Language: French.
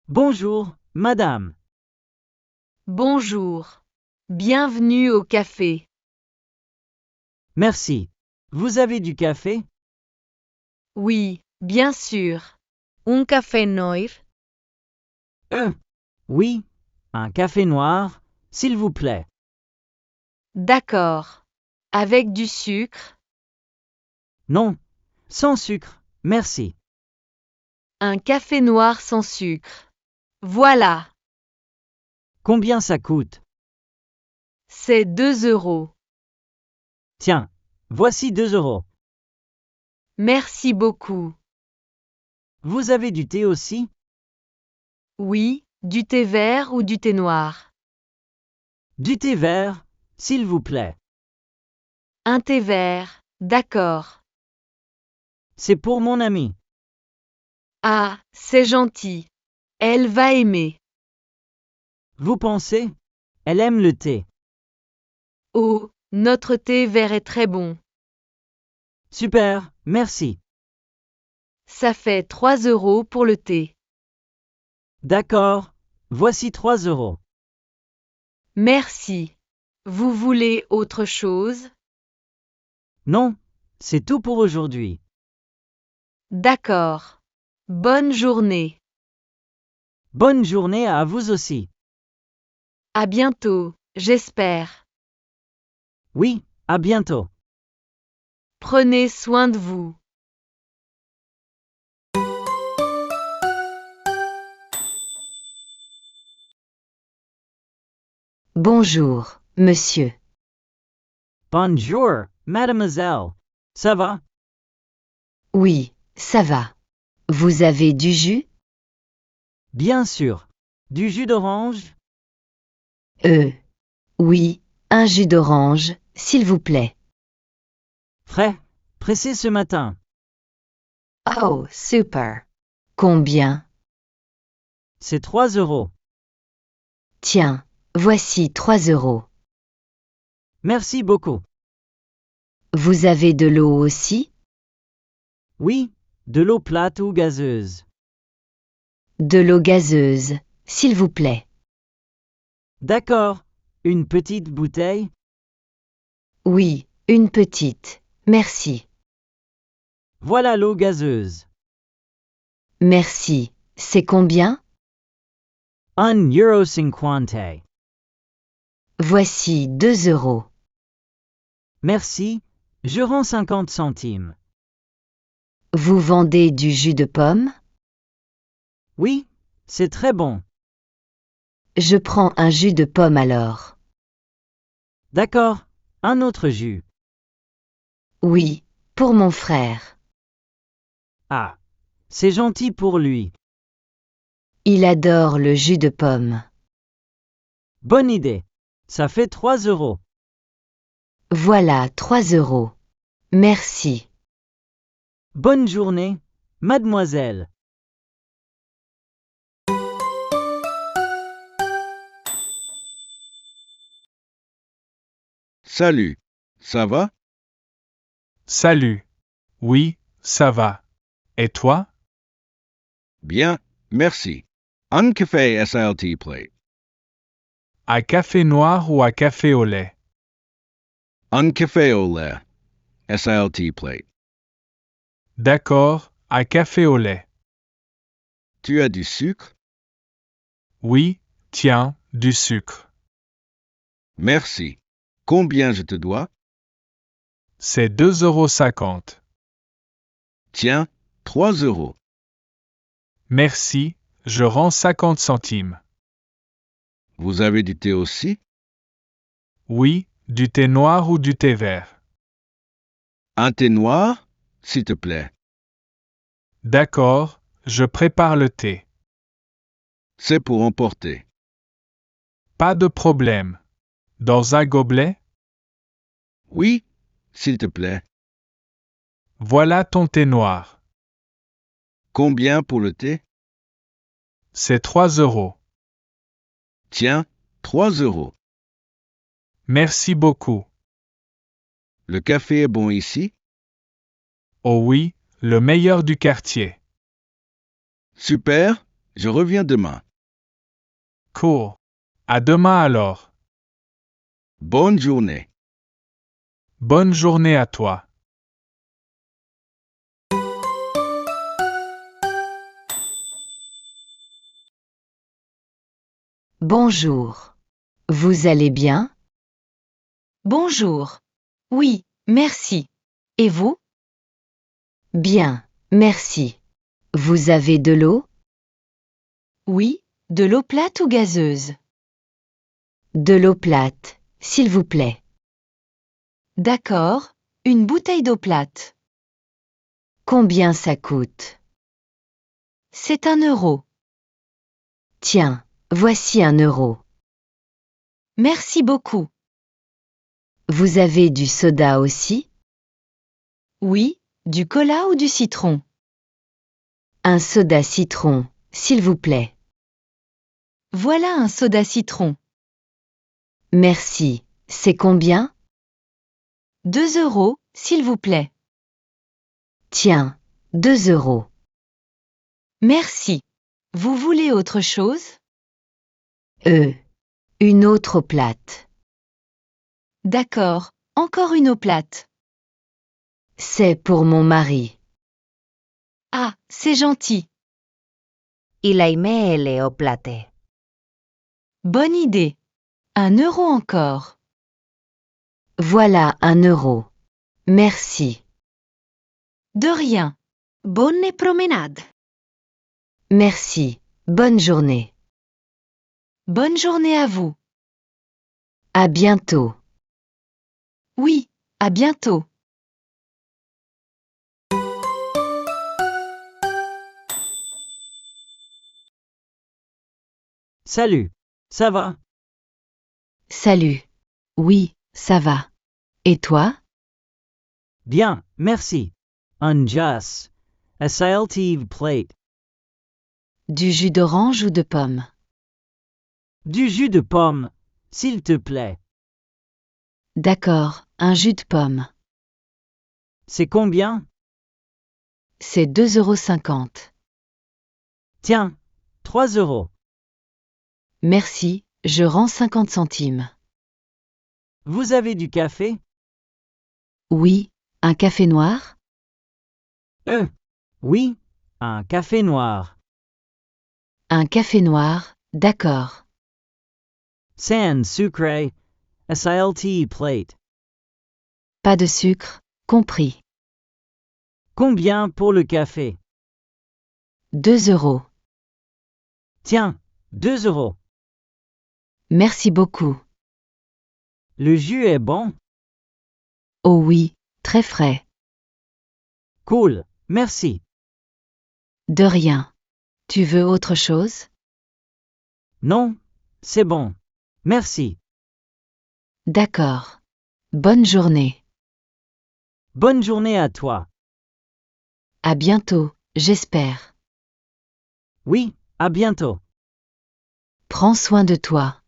Bonjour, madame. Bonjour. Bienvenue au café. Merci. Vous avez du café? Oui, bien sûr. Un café noir? Oui, un café noir, s'il vous plaît. D'accord. Avec du sucre? Non, sans sucre, merci. Un café noir sans sucre. Voilà. Combien ça coûte? C'est 2 €. Tiens, voici 2 €. Merci beaucoup. Vous avez du thé aussi? Oui, du thé vert ou du thé noir? Du thé vert, s'il vous plaît. Un thé vert, d'accord. C'est pour mon amie. Ah, c'est gentil. Elle va aimer. Vous pensez? Elle aime le thé. Oh, notre thé vert est très bon. Super, merci. Ça fait 3 € pour le thé. D'accord, voici 3 €. Merci. Vous voulez autre chose? Non, c'est tout pour aujourd'hui. D'accord. Bonne journée. Bonne journée à vous aussi. À bientôt, j'espère. Oui, à bientôt. Prenez soin de vous. Bonjour, monsieur. Bonjour, mademoiselle. Ça va? Oui, ça va. Vous avez du jus? Bien sûr. Du jus d'orange? Oui, un jus d'orange, s'il vous plaît. Frais, pressé ce matin. Oh, super. Combien? C'est 3 €. Tiens, voici 3 €. Merci beaucoup. Vous avez de l'eau aussi? Oui, de l'eau plate ou gazeuse. De l'eau gazeuse, s'il vous plaît. D'accord. Une petite bouteille? Oui, une petite. Merci. Voilà l'eau gazeuse. Merci. C'est combien? 1,50 €. Voici 2 €. Merci, je rends 50 centimes. Vous vendez du jus de pomme? Oui, c'est très bon. Je prends un jus de pomme alors. D'accord, un autre jus. Oui, pour mon frère. Ah, c'est gentil pour lui. Il adore le jus de pomme. Bonne idée. Ça fait 3 €. Voilà 3 €. Merci. Bonne journée, mademoiselle. Salut, ça va? Salut. Oui, ça va. Et toi? Bien, merci. Un café SLT plate. À café noir ou à café au lait? Un café au lait. SLT plate. D'accord, à café au lait. Tu as du sucre? Oui, tiens, du sucre. Merci. Combien je te dois? C'est 2,50 €. Tiens, 3 €. Merci, je rends 50 centimes. Vous avez du thé aussi? Oui, du thé noir ou du thé vert? Un thé noir, s'il te plaît. D'accord, je prépare le thé. C'est pour emporter. Pas de problème. Dans un gobelet? Oui, s'il te plaît. Voilà ton thé noir. Combien pour le thé? C'est 3 €. Tiens, 3 €. Merci beaucoup. Le café est bon ici? Oh oui, le meilleur du quartier. Super, Je reviens demain. Cool. À demain alors. Bonne journée. Bonne journée à toi. Bonjour. Vous allez bien? Bonjour. Oui, merci. Et vous? Bien, merci. Vous avez de l'eau? Oui, de l'eau plate ou gazeuse? De l'eau plate, s'il vous plaît. D'accord, une bouteille d'eau plate. Combien ça coûte? C'est 1 euro. Tiens, voici 1 euro. Merci beaucoup. Vous avez du soda aussi? Oui, du cola ou du citron? Un soda citron, s'il vous plaît. Voilà un soda citron. Merci. C'est combien? 2 euros, s'il vous plaît. Tiens, 2 euros. Merci. Vous voulez autre chose? Une autre eau plate. D'accord, encore une eau plate. C'est pour mon mari. Ah, c'est gentil. Y la email eau plate. Bonne idée. 1 euro encore. Voilà 1 euro. Merci. De rien. Bonne promenade. Merci. Bonne journée. Bonne journée à vous. À bientôt. Oui, à bientôt. Salut, ça va? Salut. Oui, ça va. Et toi? Bien, merci. Un jas. A saltive plate. Du jus d'orange ou de pomme? Du jus de pomme, s'il te plaît. D'accord, un jus de pomme. C'est combien? C'est 2,50 €. Tiens, 3 euros. Merci, je rends 50 centimes. Vous avez du café? Oui, un café noir? Oui, un café noir. Un café noir, d'accord. Sans sucre. A saltive plate. Pas de sucre, compris. Combien pour le café? 2 euros. Tiens, 2 euros. Merci beaucoup. Le jus est bon? Oh oui, très frais. Cool, merci. De rien. Tu veux autre chose? Non, c'est bon. Merci. D'accord. Bonne journée. Bonne journée à toi. À bientôt, j'espère. Oui, à bientôt. Prends soin de toi.